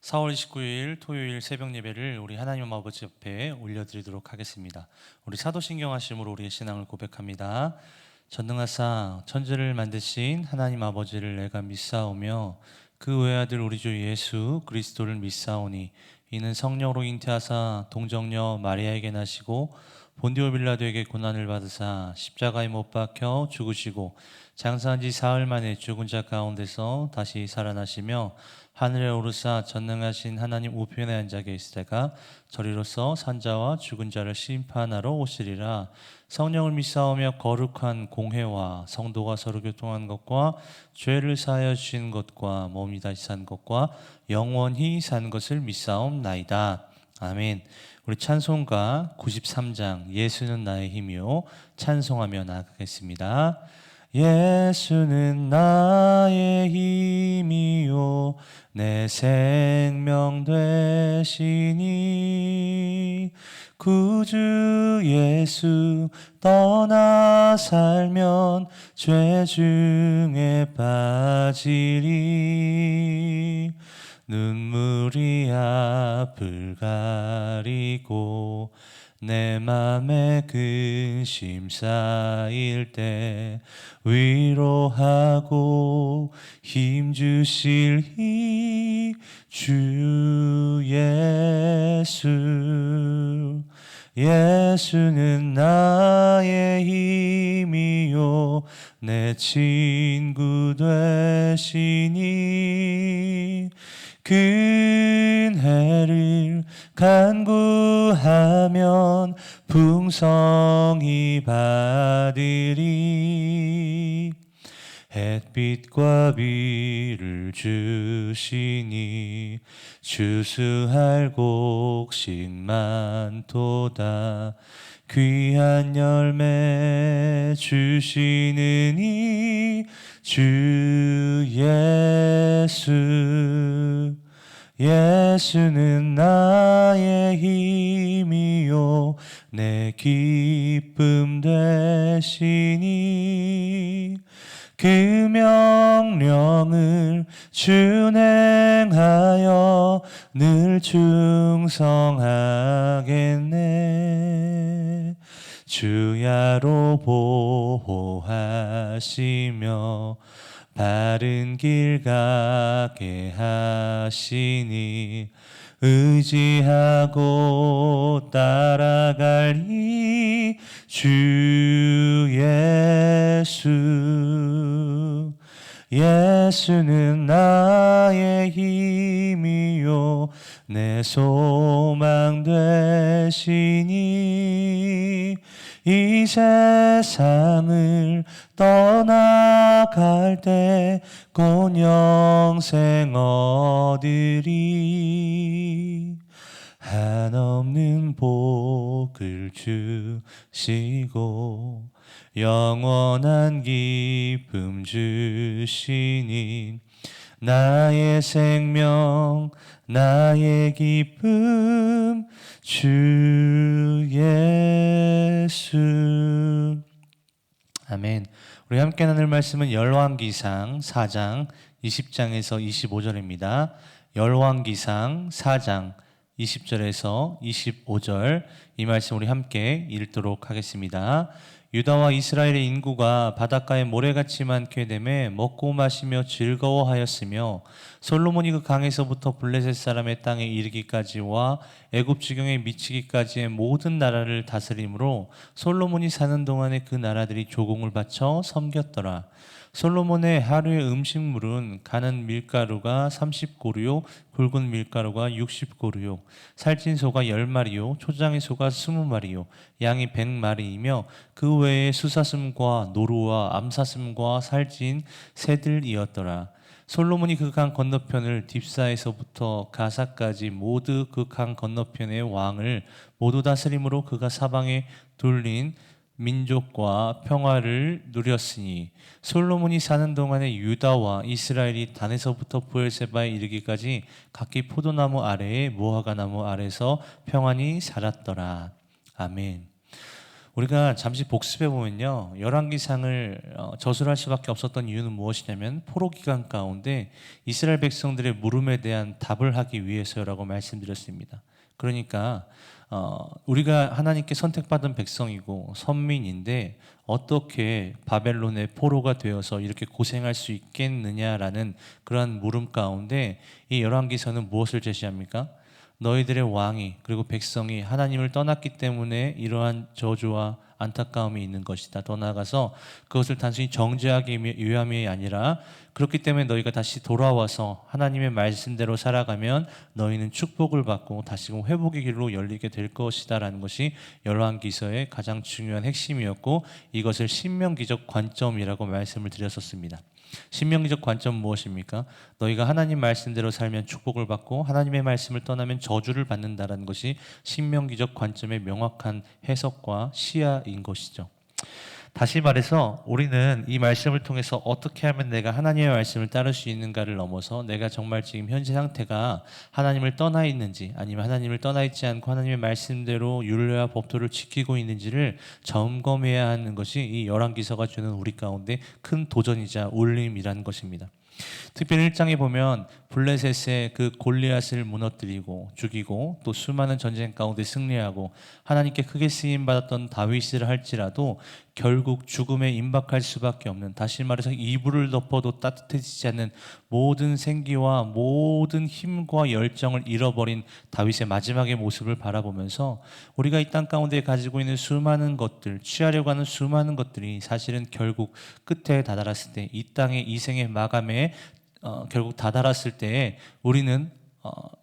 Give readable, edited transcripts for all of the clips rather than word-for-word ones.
4월 29일 토요일 새벽 예배를 우리 하나님 아버지 옆에 올려드리도록 하겠습니다. 우리 사도신경 하심으로 우리의 신앙을 고백합니다. 전능하사 천지를 만드신 하나님 아버지를 내가 믿사오며 그 외아들 우리 주 예수 그리스도를 믿사오니 이는 성령으로 잉태하사 동정녀 마리아에게 나시고 본디오 빌라도에게 고난을 받으사 십자가에 못 박혀 죽으시고 장사한 지 사흘 만에 죽은 자 가운데서 다시 살아나시며 하늘에 오르사 전능하신 하나님 우편에 앉아 계시다가 저리로서 산자와 죽은 자를 심판하러 오시리라. 성령을 믿사오며 거룩한 공회와 성도가 서로 교통한 것과 죄를 사하여 주신 것과 몸이 다시 산 것과 영원히 산 것을 믿사옵나이다. 아멘. 우리 찬송가 93장 예수는 나의 힘이요 찬송하며 나아가겠습니다. 예수는 나의 힘이요 내 생명 되시니 구주 예수 떠나 살면 죄 중에 빠지리 눈물이 앞을 가리고 내 맘에 근심 쌓일 때 위로하고 힘주실 이 주 예수 예수는 나의 힘이요 내 친구 되시니 근혜를 간구하면 풍성히 받으리 햇빛과 비를 주시니 추수할 곡식 많도다 귀한 열매 주시는 이 주 예수 예수는 나의 힘이요 내 기쁨 되시니 그 명령을 준행하여 늘 충성하겠네 주야로 보호하시며 바른 길 가게 하시니 의지하고 따라갈 이 주 예수 예수는 나의 힘이요 내 소망 되시니 이 세상을 떠나갈 때 곧 영생 얻으리 한없는 복을 주시고 영원한 기쁨 주시니 나의 생명 나의 기쁨 주 예수 아멘. 우리 함께 나눌 말씀은 열왕기상 4장 20장에서 25절입니다. 열왕기상 4장 20절에서 25절 이 말씀 우리 함께 읽도록 하겠습니다. 유다와 이스라엘의 인구가 바닷가에 모래같이 많게 되매 먹고 마시며 즐거워하였으며 솔로몬이 그 강에서부터 블레셋 사람의 땅에 이르기까지와 애굽 지경에 미치기까지의 모든 나라를 다스림으로 솔로몬이 사는 동안에 그 나라들이 조공을 바쳐 섬겼더라. 솔로몬의 하루의 음식물은 가는 밀가루가 30고루요 굵은 밀가루가 60고루요 살찐 소가 10마리요 초장의 소가 20마리요 양이 100마리이며 그 외에 수사슴과 노루와 암사슴과 살찐 새들이었더라. 솔로몬이 그 강 건너편을 딥사에서부터 가사까지 모두 그 강 건너편의 왕을 모두 다스림으로 그가 사방에 둘린 민족과 평화를 누렸으니 솔로몬이 사는 동안에 유다와 이스라엘이 단에서부터 브엘세바에 이르기까지 각기 포도나무 아래에 무화과나무 아래서 평안히 살았더라. 아멘. 우리가 잠시 복습해 보면요, 열왕기상을 저술할 수밖에 없었던 이유는 무엇이냐면 포로 기간 가운데 이스라엘 백성들의 물음에 대한 답을 하기 위해서라고 말씀드렸습니다. 그러니까 우리가 하나님께 선택받은 백성이고 선민인데 어떻게 바벨론의 포로가 되어서 이렇게 고생할 수 있겠느냐라는 그러한 물음 가운데 이 열왕기서는 무엇을 제시합니까? 너희들의 왕이 그리고 백성이 하나님을 떠났기 때문에 이러한 저주와 안타까움이 있는 것이다. 더 나아가서 그것을 단순히 정죄하기 위함이 아니라 그렇기 때문에 너희가 다시 돌아와서 하나님의 말씀대로 살아가면 너희는 축복을 받고 다시금 회복의 길로 열리게 될 것이다라는 것이 열왕기서의 가장 중요한 핵심이었고 이것을 신명기적 관점이라고 말씀을 드렸었습니다. 신명기적 관점 무엇입니까? 너희가 하나님 말씀대로 살면 축복을 받고 하나님의 말씀을 떠나면 저주를 받는다라는 것이 신명기적 관점의 명확한 해석과 시야인 것이죠. 다시 말해서 우리는 이 말씀을 통해서 어떻게 하면 내가 하나님의 말씀을 따를 수 있는가를 넘어서 내가 정말 지금 현재 상태가 하나님을 떠나 있는지 아니면 하나님을 떠나 있지 않고 하나님의 말씀대로 율례와 법도를 지키고 있는지를 점검해야 하는 것이 이 열왕기서가 주는 우리 가운데 큰 도전이자 울림이라는 것입니다. 특별히 1장에 보면 블레셋의 그 골리앗을 무너뜨리고 죽이고 또 수많은 전쟁 가운데 승리하고 하나님께 크게 쓰임 받았던 다윗을 할지라도 결국 죽음에 임박할 수밖에 없는, 다시 말해서 이불을 덮어도 따뜻해지지 않는 모든 생기와 모든 힘과 열정을 잃어버린 다윗의 마지막의 모습을 바라보면서 우리가 이 땅 가운데 가지고 있는 수많은 것들, 취하려고 하는 수많은 것들이 사실은 결국 끝에 다다랐을 때 이 땅의 이 생의 마감에 결국 다다랐을 때에 우리는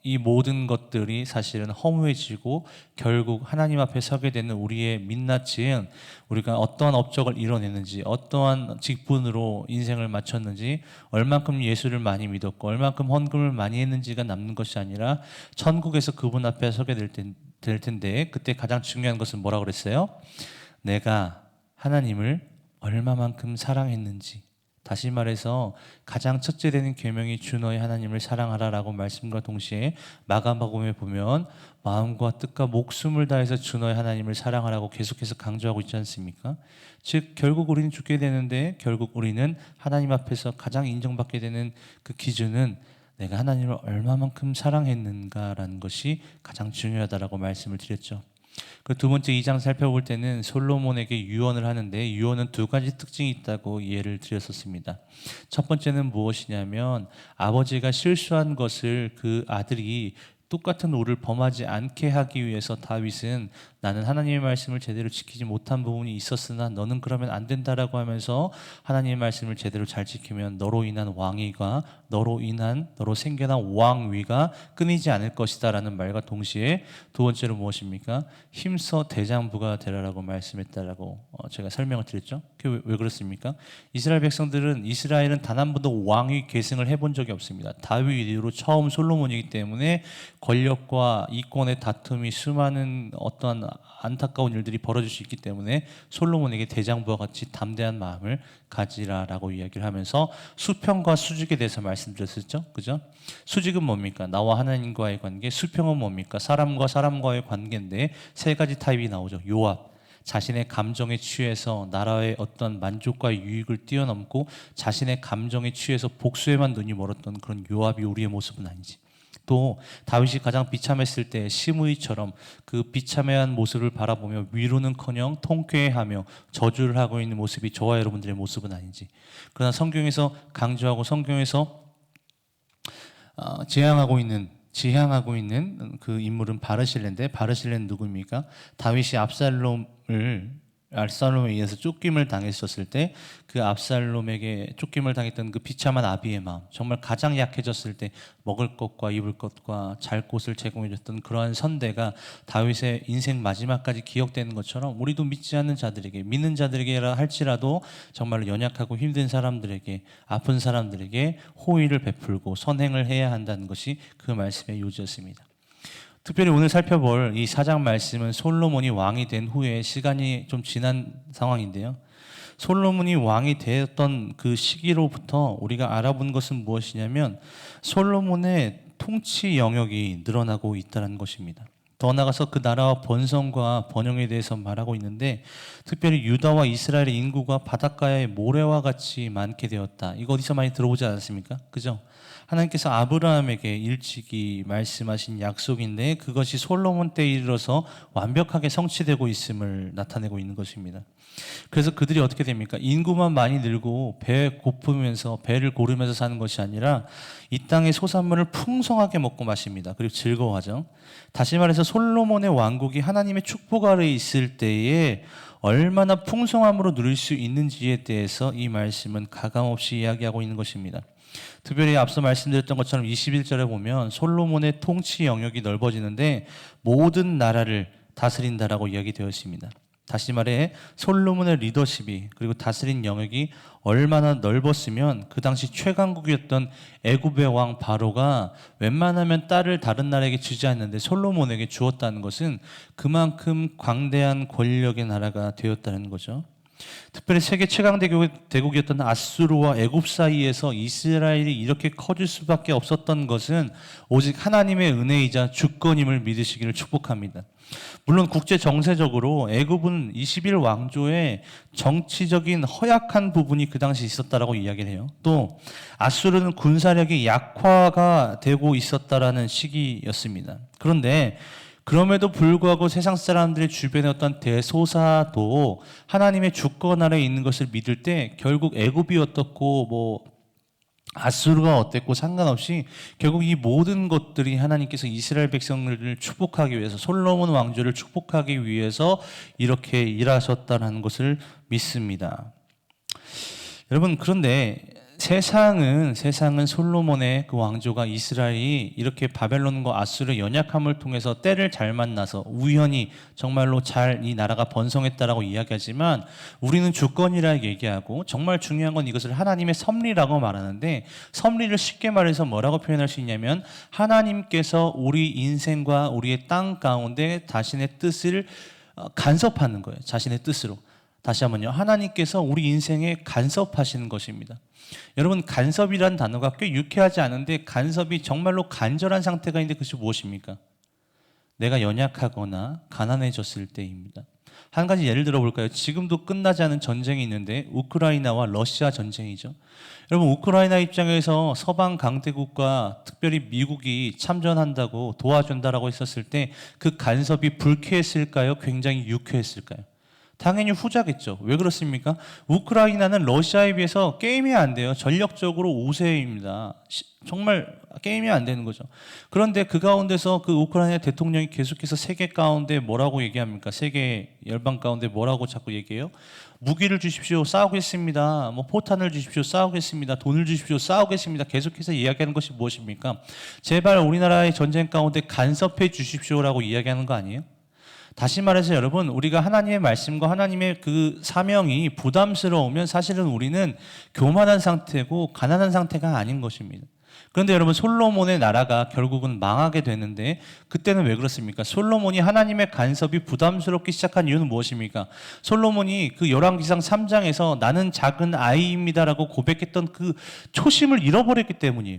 이 모든 것들이 사실은 허무해지고 결국 하나님 앞에 서게 되는 우리의 민낯은 우리가 어떠한 업적을 이뤄냈는지, 어떠한 직분으로 인생을 마쳤는지, 얼만큼 예수를 많이 믿었고 얼만큼 헌금을 많이 했는지가 남는 것이 아니라 천국에서 그분 앞에 서게 될 텐데 그때 가장 중요한 것은 뭐라고 그랬어요? 내가 하나님을 얼마만큼 사랑했는지. 다시 말해서 가장 첫째 되는 계명이 주 너의 하나님을 사랑하라라고 말씀과 동시에 마가복음에 보면 마음과 뜻과 목숨을 다해서 주 너의 하나님을 사랑하라고 계속해서 강조하고 있지 않습니까? 즉 결국 우리는 죽게 되는데 결국 우리는 하나님 앞에서 가장 인정받게 되는 그 기준은 내가 하나님을 얼마만큼 사랑했는가라는 것이 가장 중요하다라고 말씀을 드렸죠. 그 두 번째 2장 살펴볼 때는 솔로몬에게 유언을 하는데 유언은 두 가지 특징이 있다고 이해를 드렸었습니다. 첫 번째는 무엇이냐면 아버지가 실수한 것을 그 아들이 똑같은 오를 범하지 않게 하기 위해서 다윗은 나는 하나님의 말씀을 제대로 지키지 못한 부분이 있었으나 너는 그러면 안 된다라고 하면서 하나님의 말씀을 제대로 잘 지키면 너로 인한 왕위가 너로 생겨난 왕위가 끊이지 않을 것이다 라는 말과 동시에 두 번째로 무엇입니까? 힘써 대장부가 되라라고 말씀했다라고 제가 설명을 드렸죠. 그게 왜 그렇습니까? 이스라엘은 단 한 번도 왕위 계승을 해본 적이 없습니다. 다윗 이후로 처음 솔로몬이기 때문에 권력과 이권의 다툼이 수많은 어떠한 안타까운 일들이 벌어질 수 있기 때문에 솔로몬에게 대장부와 같이 담대한 마음을 가지라라고 이야기를 하면서 수평과 수직에 대해서 말씀드렸었죠. 그죠? 수직은 뭡니까? 나와 하나님과의 관계. 수평은 뭡니까? 사람과 사람과의 관계인데 세 가지 타입이 나오죠. 요압. 자신의 감정에 취해서 나라의 어떤 만족과 유익을 뛰어넘고 자신의 감정에 취해서 복수에만 눈이 멀었던 그런 요압이 우리의 모습은 아니지. 또 다윗이 가장 비참했을 때 시므이처럼 그 비참해한 모습을 바라보며 위로는커녕 통쾌해하며 저주를 하고 있는 모습이 저와 여러분들의 모습은 아닌지. 그러나 성경에서 강조하고 성경에서 지향하고 있는 그 인물은 바르실레인데 바르실레는 누구입니까? 다윗이 압살롬에 의해서 쫓김을 당했었을 때 그 압살롬에게 쫓김을 당했던 그 비참한 아비의 마음, 정말 가장 약해졌을 때 먹을 것과 입을 것과 잘 곳을 제공해줬던 그러한 선대가 다윗의 인생 마지막까지 기억되는 것처럼 우리도 믿지 않는 자들에게, 믿는 자들에게라 할지라도 정말로 연약하고 힘든 사람들에게, 아픈 사람들에게 호의를 베풀고 선행을 해야 한다는 것이 그 말씀의 요지였습니다. 특별히 오늘 살펴볼 이 4장 말씀은 솔로몬이 왕이 된 후에 시간이 좀 지난 상황인데요. 솔로몬이 왕이 되었던 그 시기로부터 우리가 알아본 것은 무엇이냐면 솔로몬의 통치 영역이 늘어나고 있다는 것입니다. 더 나아가서 그 나라와 번성과 번영에 대해서 말하고 있는데, 특별히 유다와 이스라엘의 인구가 바닷가의 모래와 같이 많게 되었다. 이거 어디서 많이 들어보지 않았습니까? 그죠? 하나님께서 아브라함에게 일찍이 말씀하신 약속인데, 그것이 솔로몬 때에 이르러서 완벽하게 성취되고 있음을 나타내고 있는 것입니다. 그래서 그들이 어떻게 됩니까? 인구만 많이 늘고 배 고프면서 배를 고르면서 사는 것이 아니라 이 땅의 소산물을 풍성하게 먹고 마십니다. 그리고 즐거워하죠. 다시 말해서 솔로몬의 왕국이 하나님의 축복 아래에 있을 때에 얼마나 풍성함으로 누릴 수 있는지에 대해서 이 말씀은 가감없이 이야기하고 있는 것입니다. 특별히 앞서 말씀드렸던 것처럼 21절에 보면 솔로몬의 통치 영역이 넓어지는데 모든 나라를 다스린다라고 이야기되어 있습니다. 다시 말해 솔로몬의 리더십이 그리고 다스린 영역이 얼마나 넓었으면 그 당시 최강국이었던 애굽의 왕 바로가 웬만하면 딸을 다른 나라에게 주지 않는데 솔로몬에게 주었다는 것은 그만큼 광대한 권력의 나라가 되었다는 거죠. 특별히 세계 최강 대국이었던 아수르와 애굽 사이에서 이스라엘이 이렇게 커질 수밖에 없었던 것은 오직 하나님의 은혜이자 주권임을 믿으시기를 축복합니다. 물론 국제 정세적으로 애굽은 21왕조의 정치적인 허약한 부분이 그 당시 있었다라고 이야기를 해요. 또 아수르는 군사력이 약화가 되고 있었다라는 시기였습니다. 그런데 그럼에도 불구하고 세상 사람들의 주변에 어떤 대소사도 하나님의 주권 아래에 있는 것을 믿을 때 결국 애굽이 어떻고 아수르가 어땠고 상관없이 결국 이 모든 것들이 하나님께서 이스라엘 백성들을 축복하기 위해서 솔로몬 왕조를 축복하기 위해서 이렇게 일하셨다는 것을 믿습니다. 여러분, 그런데 세상은 솔로몬의 그 왕조가 이스라엘이 이렇게 바벨론과 아수르의 연약함을 통해서 때를 잘 만나서 우연히 정말로 잘 이 나라가 번성했다라고 이야기하지만 우리는 주권이라 얘기하고 정말 중요한 건 이것을 하나님의 섭리라고 말하는데, 섭리를 쉽게 말해서 뭐라고 표현할 수 있냐면 하나님께서 우리 인생과 우리의 땅 가운데 자신의 뜻을 간섭하는 거예요. 자신의 뜻으로. 다시 한번요. 하나님께서 우리 인생에 간섭하시는 것입니다. 여러분, 간섭이라는 단어가 꽤 유쾌하지 않은데 간섭이 정말로 간절한 상태가 있는데 그것이 무엇입니까? 내가 연약하거나 가난해졌을 때입니다. 한 가지 예를 들어 볼까요? 지금도 끝나지 않은 전쟁이 있는데 우크라이나와 러시아 전쟁이죠. 여러분, 우크라이나 입장에서 서방 강대국과 특별히 미국이 참전한다고 도와준다라고 했었을 때 그 간섭이 불쾌했을까요? 굉장히 유쾌했을까요? 당연히 후자겠죠. 왜 그렇습니까? 우크라이나는 러시아에 비해서 게임이 안 돼요. 전력적으로 우세입니다. 정말 게임이 안 되는 거죠. 그런데 그 가운데서 그 우크라이나 대통령이 계속해서 세계 가운데 뭐라고 얘기합니까? 세계 열방 가운데 뭐라고 자꾸 얘기해요? 무기를 주십시오. 싸우겠습니다. 포탄을 주십시오. 싸우겠습니다. 돈을 주십시오. 싸우겠습니다. 계속해서 이야기하는 것이 무엇입니까? 제발 우리나라의 전쟁 가운데 간섭해 주십시오라고 이야기하는 거 아니에요? 다시 말해서 여러분, 우리가 하나님의 말씀과 하나님의 그 사명이 부담스러우면 사실은 우리는 교만한 상태고 가난한 상태가 아닌 것입니다. 그런데 여러분, 솔로몬의 나라가 결국은 망하게 되는데 그때는 왜 그렇습니까? 솔로몬이 하나님의 간섭이 부담스럽기 시작한 이유는 무엇입니까? 솔로몬이 그 열왕기상 3장에서 나는 작은 아이입니다라고 고백했던 그 초심을 잃어버렸기 때문이에요.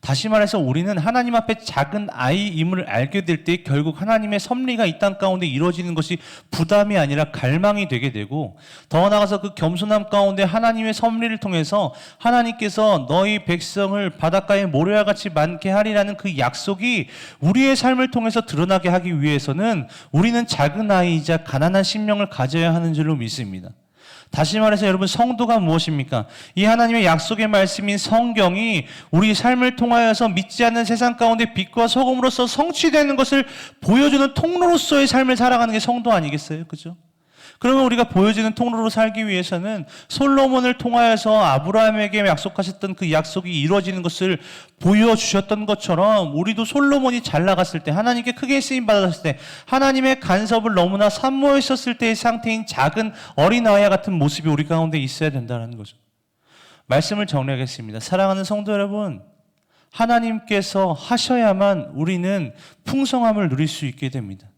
다시 말해서 우리는 하나님 앞에 작은 아이임을 알게 될 때 결국 하나님의 섭리가 이 땅 가운데 이루어지는 것이 부담이 아니라 갈망이 되게 되고, 더 나아가서 그 겸손함 가운데 하나님의 섭리를 통해서 하나님께서 너희 백성을 바닷가의 모래와 같이 많게 하리라는 그 약속이 우리의 삶을 통해서 드러나게 하기 위해서는 우리는 작은 아이이자 가난한 심령을 가져야 하는 줄로 믿습니다. 다시 말해서 여러분, 성도가 무엇입니까? 이 하나님의 약속의 말씀인 성경이 우리 삶을 통하여서 믿지 않는 세상 가운데 빛과 소금으로서 성취되는 것을 보여주는 통로로서의 삶을 살아가는 게 성도 아니겠어요? 그죠? 그러면 우리가 보여지는 통로로 살기 위해서는 솔로몬을 통하여서 아브라함에게 약속하셨던 그 약속이 이루어지는 것을 보여주셨던 것처럼 우리도 솔로몬이 잘 나갔을 때, 하나님께 크게 쓰임받았을 때, 하나님의 간섭을 너무나 산모했었을 때의 상태인 작은 어린아이와 같은 모습이 우리 가운데 있어야 된다는 거죠. 말씀을 정리하겠습니다. 사랑하는 성도 여러분, 하나님께서 하셔야만 우리는 풍성함을 누릴 수 있게 됩니다.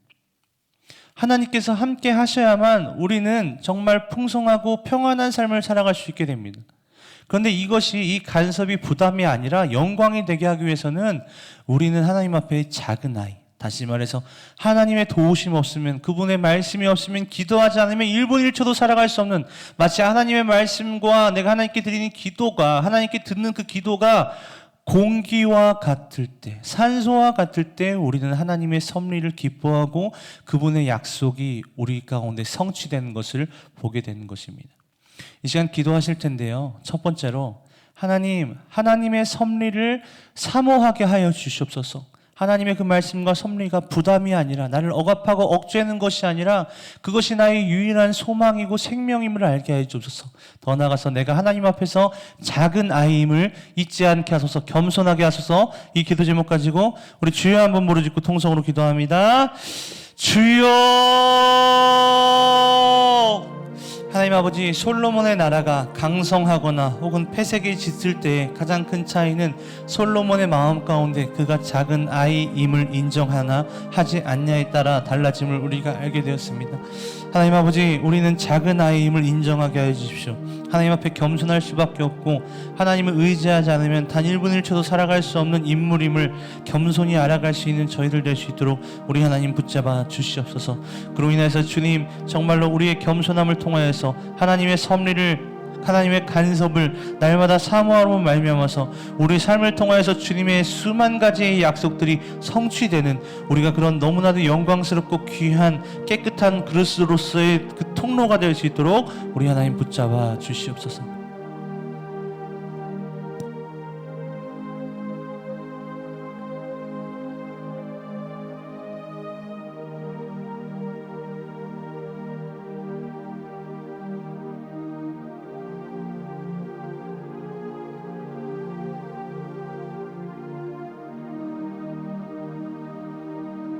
하나님께서 함께 하셔야만 우리는 정말 풍성하고 평안한 삶을 살아갈 수 있게 됩니다. 그런데 이것이, 이 간섭이 부담이 아니라 영광이 되게 하기 위해서는 우리는 하나님 앞에 작은 아이, 다시 말해서 하나님의 도우심 없으면, 그분의 말씀이 없으면, 기도하지 않으면 1분 1초도 살아갈 수 없는, 마치 하나님의 말씀과 내가 하나님께 드리는 기도가, 하나님께 듣는 그 기도가 공기와 같을 때, 산소와 같을 때 우리는 하나님의 섭리를 기뻐하고 그분의 약속이 우리 가운데 성취되는 것을 보게 되는 것입니다. 이 시간 기도하실 텐데요, 첫 번째로 하나님, 하나님의 섭리를 사모하게 하여 주시옵소서. 하나님의 그 말씀과 섭리가 부담이 아니라, 나를 억압하고 억제하는 것이 아니라 그것이 나의 유일한 소망이고 생명임을 알게 하여 주옵소서. 더 나아가서 내가 하나님 앞에서 작은 아이임을 잊지 않게 하소서. 겸손하게 하소서. 이 기도 제목 가지고 우리 주여 한번 부르짖고 통성으로 기도합니다. 주여! 하나님 아버지, 솔로몬의 나라가 강성하거나 혹은 폐색이 짙을 때의 가장 큰 차이는 솔로몬의 마음 가운데 그가 작은 아이임을 인정하나 하지 않냐에 따라 달라짐을 우리가 알게 되었습니다. 하나님 아버지, 우리는 작은 아이임을 인정하게 하여 주십시오. 하나님 앞에 겸손할 수밖에 없고 하나님을 의지하지 않으면 단 1분 1초도 살아갈 수 없는 인물임을 겸손히 알아갈 수 있는 저희들 될 수 있도록 우리 하나님 붙잡아 주시옵소서. 그로 인해서 주님, 정말로 우리의 겸손함을 통하여서 하나님의 섭리를, 하나님의 간섭을 날마다 사모하로 말미암아서 우리 삶을 통하여서 주님의 수만 가지의 약속들이 성취되는, 우리가 그런 너무나도 영광스럽고 귀한 깨끗한 그릇으로서의 그 통로가 될 수 있도록 우리 하나님 붙잡아 주시옵소서.